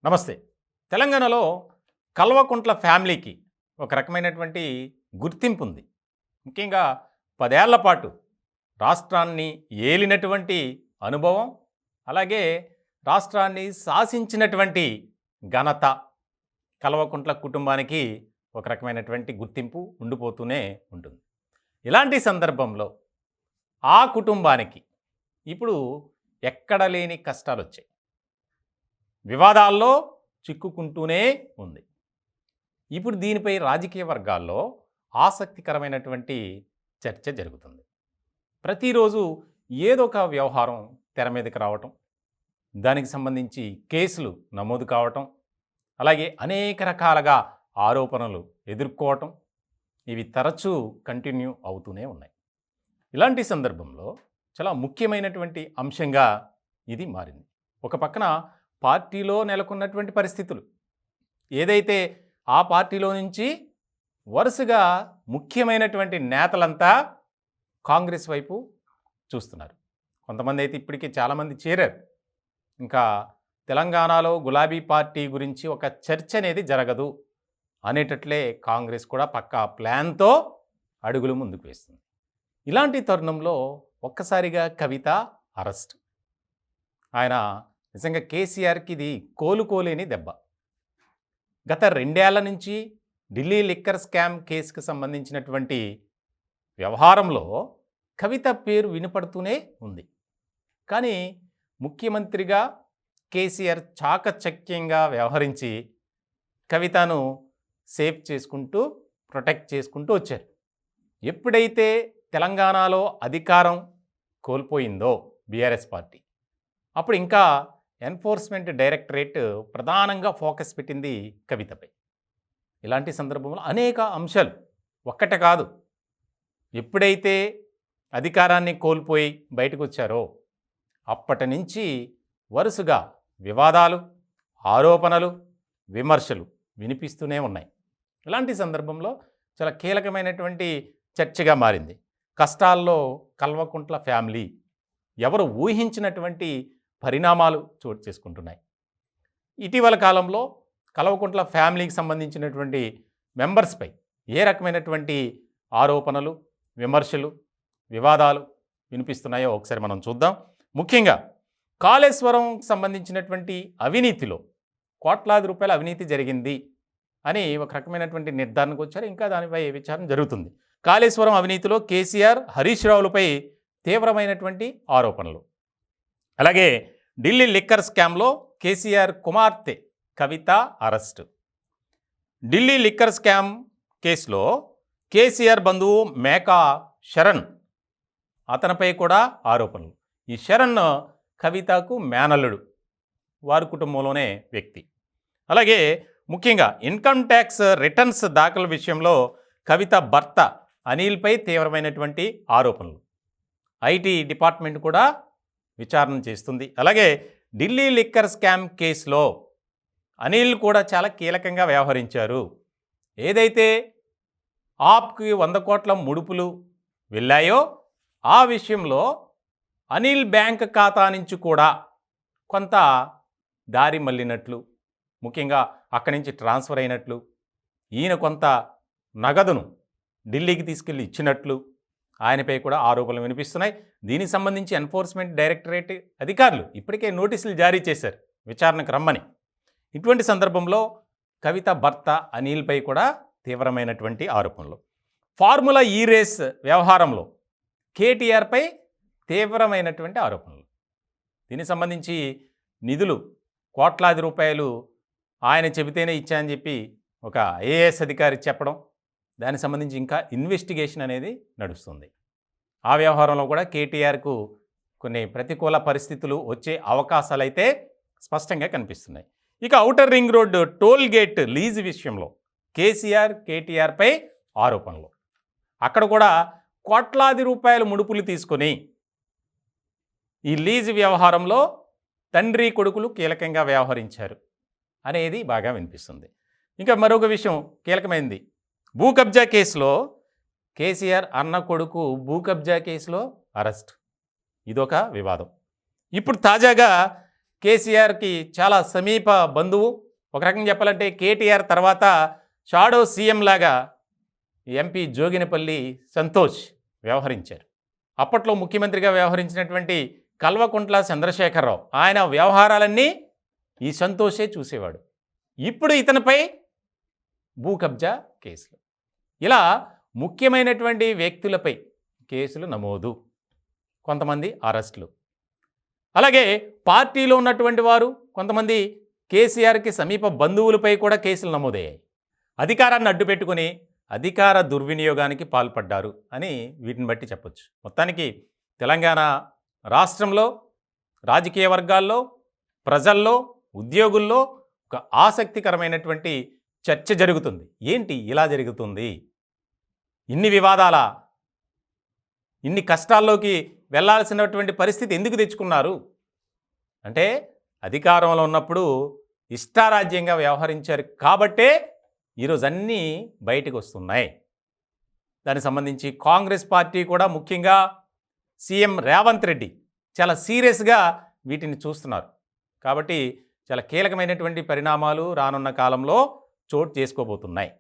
నమస్తే. తెలంగాణలో కల్వకుంట్ల ఫ్యామిలీకి ఒక రకమైనటువంటి గుర్తింపు ఉంది. ముఖ్యంగా 10 ఏళ్ల పాటు రాష్ట్రాన్ని ఏలినటువంటి అనుభవం, అలాగే రాష్ట్రాన్ని శాసించినటువంటి ఘనత కల్వకుంట్ల కుటుంబానికి ఒక రకమైనటువంటి గుర్తింపు ఉండిపోతూనే ఉంటుంది. ఇలాంటి సందర్భంలో ఆ కుటుంబానికి ఇప్పుడు ఎక్కడ లేని కష్టాలొచ్చాయి. వివాదాల్లో చిక్కుకుంటూనే ఉంది. ఇప్పుడు దీనిపై రాజకీయ వర్గాల్లో ఆసక్తికరమైనటువంటి చర్చ జరుగుతుంది. ప్రతిరోజు ఏదో ఒక వ్యవహారం తెర మీదకి రావటం, దానికి సంబంధించి కేసులు నమోదు కావటం, అలాగే అనేక రకాలుగా ఆరోపణలు ఎదుర్కోవటం, ఇవి తరచూ కంటిన్యూ అవుతూనే ఉన్నాయి. ఇలాంటి సందర్భంలో చాలా ముఖ్యమైనటువంటి అంశంగా ఇది మారింది. ఒక పక్కన పార్టీలో నెలకొన్నటువంటి పరిస్థితులు, ఏదైతే ఆ పార్టీలో నుంచి వరుసగా ముఖ్యమైనటువంటి నేతలంతా కాంగ్రెస్ వైపు చూస్తున్నారు. కొంతమంది అయితే ఇప్పటికీ చాలామంది చేరారు. ఇంకా తెలంగాణలో గులాబీ పార్టీ గురించి ఒక చర్చ అనేది జరగదు అనేటట్లే కాంగ్రెస్ కూడా పక్కా ప్లాన్తో అడుగులు ముందుకు వేస్తుంది. ఇలాంటి తరుణంలో ఒక్కసారిగా కవిత అరెస్ట్. ఆయన నిజంగా కేసీఆర్కి ఇది కోలుకోలేని దెబ్బ. గత 2 ఏళ్ల నుంచి ఢిల్లీ లిక్కర్ స్కామ్ కేసుకు సంబంధించినటువంటి వ్యవహారంలో కవిత పేరు వినపడుతూనే ఉంది. కానీ ముఖ్యమంత్రిగా కేసీఆర్ చాకచక్యంగా వ్యవహరించి కవితను సేఫ్ చేసుకుంటూ, ప్రొటెక్ట్ చేసుకుంటూ వచ్చారు. ఎప్పుడైతే తెలంగాణలో అధికారం కోల్పోయిందో బీఆర్ఎస్ పార్టీ, అప్పుడు ఇంకా ఎన్ఫోర్స్మెంట్ డైరెక్టరేట్ ప్రధానంగా ఫోకస్ పెట్టింది కవితపై. ఇలాంటి సందర్భంలో అనేక అంశాలు, ఒక్కటే కాదు, ఎప్పుడైతే అధికారాన్ని కోల్పోయి బయటకు వచ్చారో అప్పటి నుంచి వరుసగా వివాదాలు, ఆరోపణలు, విమర్శలు వినిపిస్తూనే ఉన్నాయి. ఇలాంటి సందర్భంలో చాలా కీలకమైనటువంటి చర్చగా మారింది. కష్టాల్లో కల్వకుంట్ల ఫ్యామిలీ, ఎవరు ఊహించినటువంటి పరిణామాలు చోటు చేసుకుంటున్నాయి. ఇటీవల కాలంలో కల్వకుంట్ల ఫ్యామిలీకి సంబంధించినటువంటి మెంబర్స్పై ఏ రకమైనటువంటి ఆరోపణలు, విమర్శలు, వివాదాలు వినిపిస్తున్నాయో ఒకసారి మనం చూద్దాం. ముఖ్యంగా కాళేశ్వరం సంబంధించినటువంటి అవినీతిలో కోట్లాది రూపాయల అవినీతి జరిగింది అని ఒక రకమైనటువంటి నిర్ధారణకు వచ్చారు. ఇంకా దానిపై విచారణ జరుగుతుంది. కాళేశ్వరం అవినీతిలో కేసీఆర్, హరీష్ రావులపై తీవ్రమైనటువంటి ఆరోపణలు, అలాగే ఢిల్లీ లిక్కర్ స్కామ్లో కేసీఆర్ కుమార్తె కవిత అరెస్టు. ఢిల్లీ లిక్కర్ స్కామ్ కేసులో కేసీఆర్ బంధువు మేకా శరణ్, అతనిపై కూడా ఆరోపణలు. ఈ శరణ్ కవితకు మేనల్లుడు, వారి కుటుంబంలోనే వ్యక్తి. అలాగే ముఖ్యంగా ఇన్కమ్ ట్యాక్స్ రిటర్న్స్ దాఖలు విషయంలో కవిత భర్త అనిల్పై తీవ్రమైనటువంటి ఆరోపణలు. ఐటీ డిపార్ట్మెంట్ కూడా విచారణ చేస్తుంది. అలాగే ఢిల్లీ లిక్కర్ స్కామ్ కేసులో అనిల్ కూడా చాలా కీలకంగా వ్యవహరించారు. ఏదైతే ఆప్కి 100 కోట్ల ముడుపులు వెళ్ళాయో ఆ విషయంలో అనిల్ బ్యాంక్ ఖాతా నుంచి కూడా కొంత దారి మళ్ళినట్లు, ముఖ్యంగా అక్కడి నుంచి ట్రాన్స్ఫర్ అయినట్లు, ఈయన కొంత నగదును ఢిల్లీకి తీసుకెళ్ళి ఇచ్చినట్లు ఆయనపై కూడా ఆరోపణలు వినిపిస్తున్నాయి. దీనికి సంబంధించి ఎన్ఫోర్స్మెంట్ డైరెక్టరేట్ అధికారులు ఇప్పటికే నోటీసులు జారీ చేశారు విచారణకు రమ్మని. ఇటువంటి సందర్భంలో కవిత భర్త అనిల్పై కూడా తీవ్రమైనటువంటి ఆరోపణలు. ఫార్ములా ఈ రేస్ వ్యవహారంలో కేటీఆర్పై తీవ్రమైనటువంటి ఆరోపణలు. దీనికి సంబంధించి నిధులు కోట్లాది రూపాయలు ఆయన చెబితేనే ఇచ్చాయని చెప్పి ఒక ఐఏఎస్ అధికారి చెప్పడం, దానికి సంబంధించి ఇంకా ఇన్వెస్టిగేషన్ అనేది నడుస్తుంది. ఆ వ్యవహారంలో కూడా కేటీఆర్కు కొన్ని ప్రతికూల పరిస్థితులు వచ్చే అవకాశాలు అయితే స్పష్టంగా కనిపిస్తున్నాయి. ఇక outer ring road toll gate lease విషయంలో కేసీఆర్, కేటీఆర్పై ఆరోపణలు. అక్కడ కూడా కోట్లాది రూపాయలు ముడుపులు తీసుకొని ఈ లీజ్ వ్యవహారంలో తండ్రి కొడుకులు కీలకంగా వ్యవహరించారు అనేది బాగా వినిపిస్తుంది. ఇంకా మరొక విషయం కీలకమైంది, భూ కబ్జా కేసులో కేసీఆర్ అన్న కొడుకు భూ కబ్జా కేసులో అరెస్ట్. ఇదొక వివాదం. ఇప్పుడు తాజాగా కేసీఆర్కి చాలా సమీప బంధువు. ఒక రకంగా చెప్పాలంటే కేటీఆర్ తర్వాత షాడో సీఎం లాగా ఎంపీ జోగినపల్లి సంతోష్ వ్యవహరించారు. అప్పట్లో ముఖ్యమంత్రిగా వ్యవహరించినటువంటి కల్వకుంట్ల చంద్రశేఖరరావు ఆయన వ్యవహారాలన్నీ ఈ సంతోషే చూసేవాడు. ఇప్పుడు ఇతనిపై భూ కబ్జా కేసులు, ఇలా ముఖ్యమైనటువంటి వ్యక్తులపై కేసులు నమోదు, కొంతమంది అరెస్టులు. అలాగే పార్టీలో ఉన్నటువంటి వారు కొంతమంది కేసీఆర్కి సమీప బంధువులపై కూడా కేసులు నమోదయ్యాయి. అధికారాన్ని అడ్డుపెట్టుకుని అధికార దుర్వినియోగానికి పాల్పడ్డారు అని వీటిని బట్టి చెప్పొచ్చు. మొత్తానికి తెలంగాణ రాష్ట్రంలో రాజకీయ వర్గాల్లో, ప్రజల్లో, ఉద్యోగుల్లో ఒక ఆసక్తికరమైనటువంటి చర్చ జరుగుతుంది. ఏంటి ఇలా జరుగుతుంది? ఇన్ని వివాదాల, ఇన్ని కష్టాల్లోకి వెళ్ళాల్సినటువంటి పరిస్థితి ఎందుకు తెచ్చుకున్నారు అంటే అధికారంలో ఉన్నప్పుడు ఇష్టారాజ్యంగా వ్యవహరించారు కాబట్టే ఈరోజు అన్నీ బయటకు వస్తున్నాయి. దానికి సంబంధించి కాంగ్రెస్ పార్టీ కూడా, ముఖ్యంగా సీఎం రేవంత్ రెడ్డి చాలా సీరియస్గా వీటిని చూస్తున్నారు. కాబట్టి చాలా కీలకమైనటువంటి పరిణామాలు రానున్న కాలంలో చోటు చేసుకోబోతున్నాయి.